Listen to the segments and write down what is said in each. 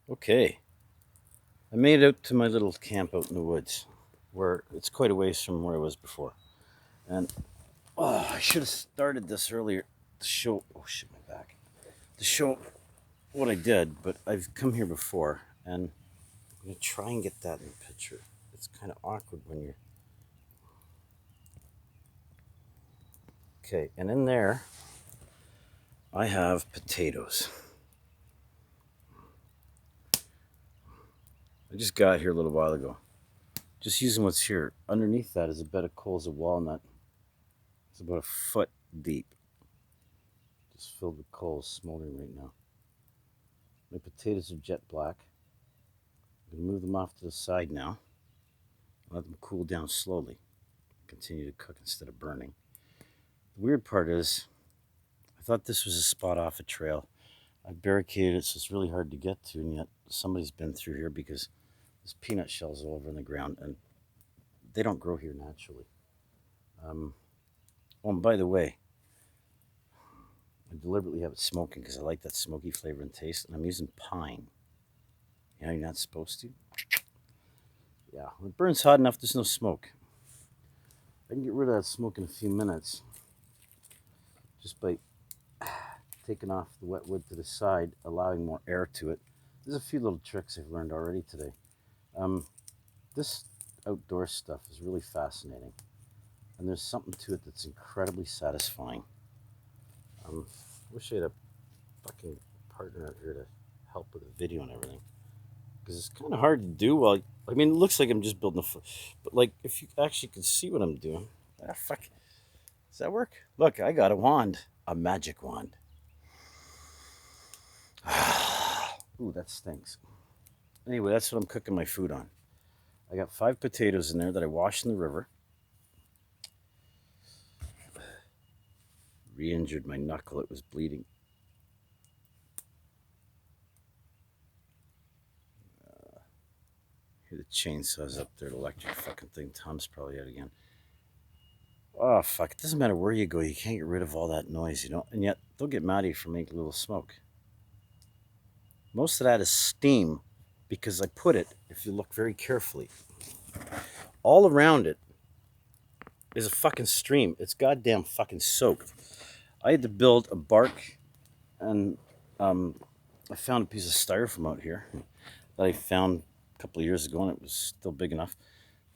Okay, I made it out to my little camp out in the woods, where it's quite a ways from where I was before. And I should have started this earlier to show. Oh shit, my back. To show what I did, but I've come here before, and I'm gonna try and get that in the picture. It's kind of awkward when you're. Okay, and in there, I have potatoes. I just got here a little while ago. Just using what's here. Underneath that is a bed of coals of walnut. It's about a foot deep. Just filled with coals, smoldering right now. My potatoes are jet black. I'm going to move them off to the side now. Let them cool down slowly. Continue to cook instead of burning. The weird part is, I thought this was a spot off a trail. I barricaded it so it's really hard to get to, and yet somebody's been through here because there's peanut shells all over on the ground, and they don't grow here naturally. Oh, and by the way, I deliberately have it smoking because I like that smoky flavor and taste, and I'm using pine. You know, you're not supposed to. Yeah, when it burns hot enough, there's no smoke. I can get rid of that smoke in a few minutes just by taking off the wet wood to the side, allowing more air to it. There's a few little tricks I've learned already today. This outdoor stuff is really fascinating, and there's something to it that's incredibly satisfying. Wish I had a fucking partner out here to help with the video and everything, because it's kind of hard to do. Well, I mean, it looks like I'm just building but like if you actually could see what I'm doing. Fuck. Does that work? Look, I got a wand, a magic wand. Ooh, that stinks. Anyway, that's what I'm cooking my food on. I got 5 potatoes in there that I washed in the river. Re-injured my knuckle, it was bleeding. Hear the chainsaws up there, the electric fucking thing. Tom's probably out again. Oh, fuck. It doesn't matter where you go, you can't get rid of all that noise, you know? And yet, they'll get mad at you for making a little smoke. Most of that is steam because I put it, if you look very carefully, all around it is a fucking stream. It's goddamn fucking soaked. I had to build a bark, and I found a piece of styrofoam out here that I found a couple of years ago, and it was still big enough.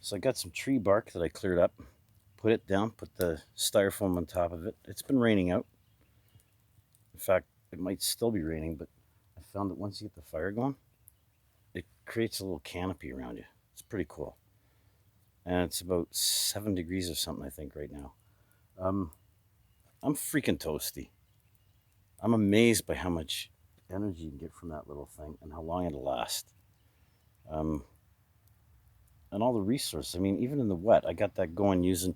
So I got some tree bark that I cleared up, put it down, put the styrofoam on top of it. It's been raining out. In fact, it might still be raining, but I found that once you get the fire going, it creates a little canopy around you. It's pretty cool. And it's about 7 degrees or something, I think, right now. I'm freaking toasty. I'm amazed by how much energy you can get from that little thing and how long it'll last. And all the resources. I mean, even in the wet, I got that going using.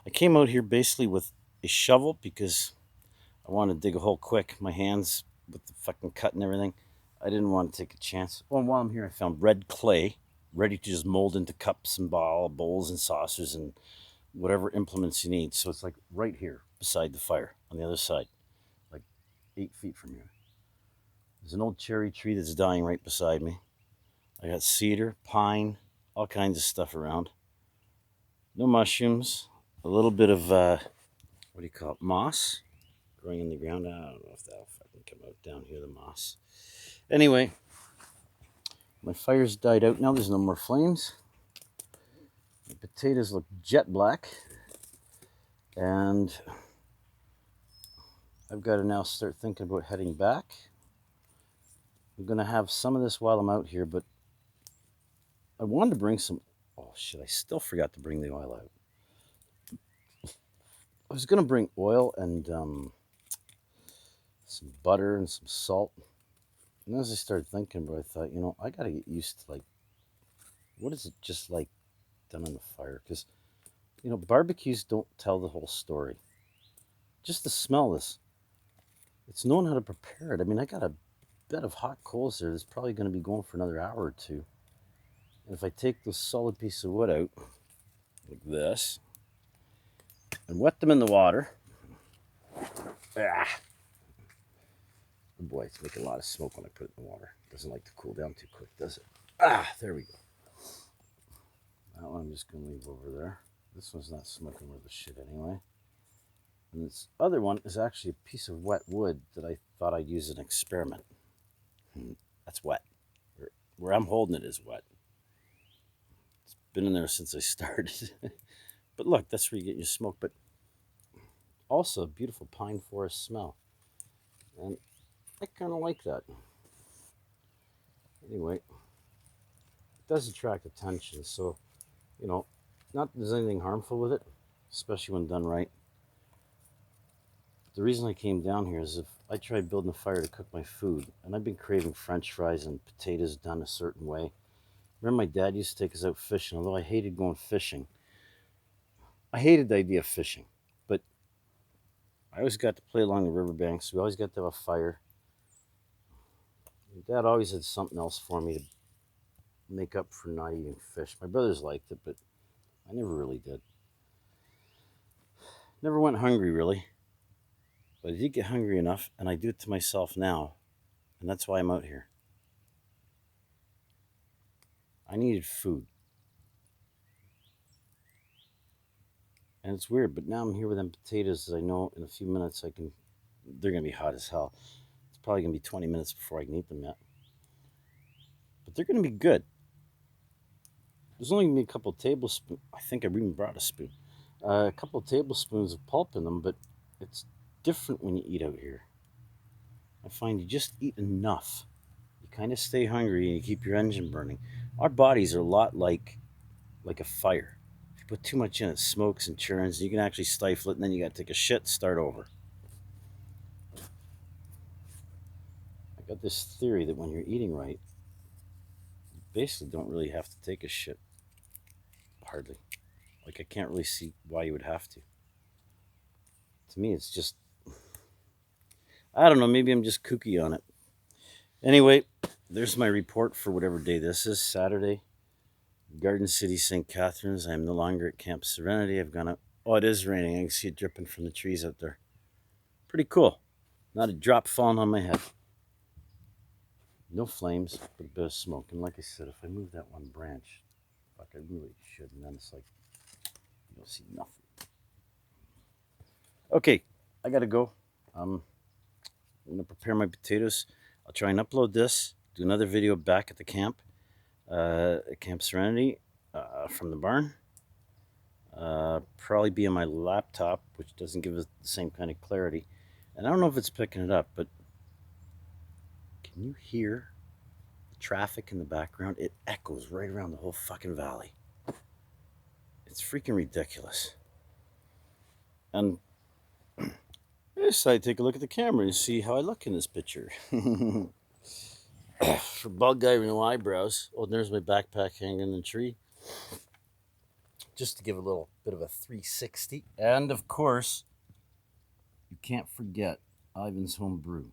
I came out here basically with a shovel because I wanted to dig a hole quick. My hands with the fucking cut and everything, I didn't want to take a chance. Well, while I'm here, I found red clay, ready to just mold into cups and bowls and saucers and whatever implements you need. So it's like right here beside the fire on the other side, like 8 feet from here. There's an old cherry tree that's dying right beside me. I got cedar, pine, all kinds of stuff around. No mushrooms. A little bit of, what do you call it, moss growing in the ground. I don't know if that'll fucking come out down here, the moss. Anyway, my fire's died out now. There's no more flames. The potatoes look jet black. And I've got to now start thinking about heading back. I'm going to have some of this while I'm out here, but I wanted to bring some. Oh shit, I still forgot to bring the oil out. I was going to bring oil and some butter and some salt. And as I started thinking about it, I thought, you know, I got to get used to, like, what is it just like done on the fire? Because, you know, barbecues don't tell the whole story. Just to smell this, it's knowing how to prepare it. I mean, I got a bed of hot coals there that's probably going to be going for another hour or two. And if I take this solid piece of wood out, like this, and wet them in the water, oh boy, it's making a lot of smoke when I put it in the water. Doesn't like to cool down too quick, does it? Ah, there we go. That one I'm just going to leave over there. This one's not smoking worth a shit anyway. And this other one is actually a piece of wet wood that I thought I'd use as an experiment. That's wet. Where I'm holding it is wet. It's been in there since I started. But look, that's where you get your smoke. But also a beautiful pine forest smell. And I kind of like that. Anyway, it does attract attention. So, you know, not that there's anything harmful with it, especially when done right. The reason I came down here is if I tried building a fire to cook my food, and I've been craving French fries and potatoes done a certain way. Remember my dad used to take us out fishing, although I hated going fishing. I hated the idea of fishing, but I always got to play along the riverbanks. We always got to have a fire. My dad always had something else for me to make up for not eating fish. My brothers liked it, but I never really did. Never went hungry, really. But I did get hungry enough, and I do it to myself now, and that's why I'm out here. I needed food. And it's weird, but now I'm here with them potatoes that I know in a few minutes they're going to be hot as hell. It's probably going to be 20 minutes before I can eat them yet. But they're going to be good. There's only going to be a couple of tablespoons. I think I even brought a spoon. A couple of tablespoons of pulp in them, but it's different when you eat out here. I find you just eat enough. You kind of stay hungry and you keep your engine burning. Our bodies are a lot like a fire. If you put too much in, it smokes and churns. You can actually stifle it, and then you got to take a shit, start over. I got this theory that when you're eating right, you basically don't really have to take a shit. Hardly. Like, I can't really see why you would have to. To me, it's just, I don't know, maybe I'm just kooky on it. Anyway, there's my report for whatever day this is, Saturday. Garden City, St. Catharines. I'm no longer at Camp Serenity. I've gone up. Oh, it is raining. I can see it dripping from the trees out there. Pretty cool. Not a drop falling on my head. No flames, but a bit of smoke. And like I said, if I move that one branch, fuck, I really should. And then it's like, you don't see nothing. Okay, I gotta go. I'm gonna prepare my potatoes. I'll try and upload this, do another video back at the camp, at Camp Serenity, from the barn. Probably be on my laptop, which doesn't give us the same kind of clarity. And I don't know if it's picking it up, but can you hear the traffic in the background? It echoes right around the whole fucking valley. It's freaking ridiculous. And I decided to take a look at the camera and see how I look in this picture. For bald guy with no eyebrows. Oh, and there's my backpack hanging in the tree. Just to give a little bit of a 360. And of course, you can't forget Ivan's home brew.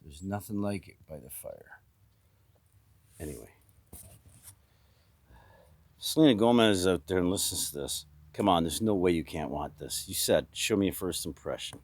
There's nothing like it by the fire. Anyway. Selena Gomez is out there and listens to this. Come on, there's no way you can't want this. You said, show me a first impression.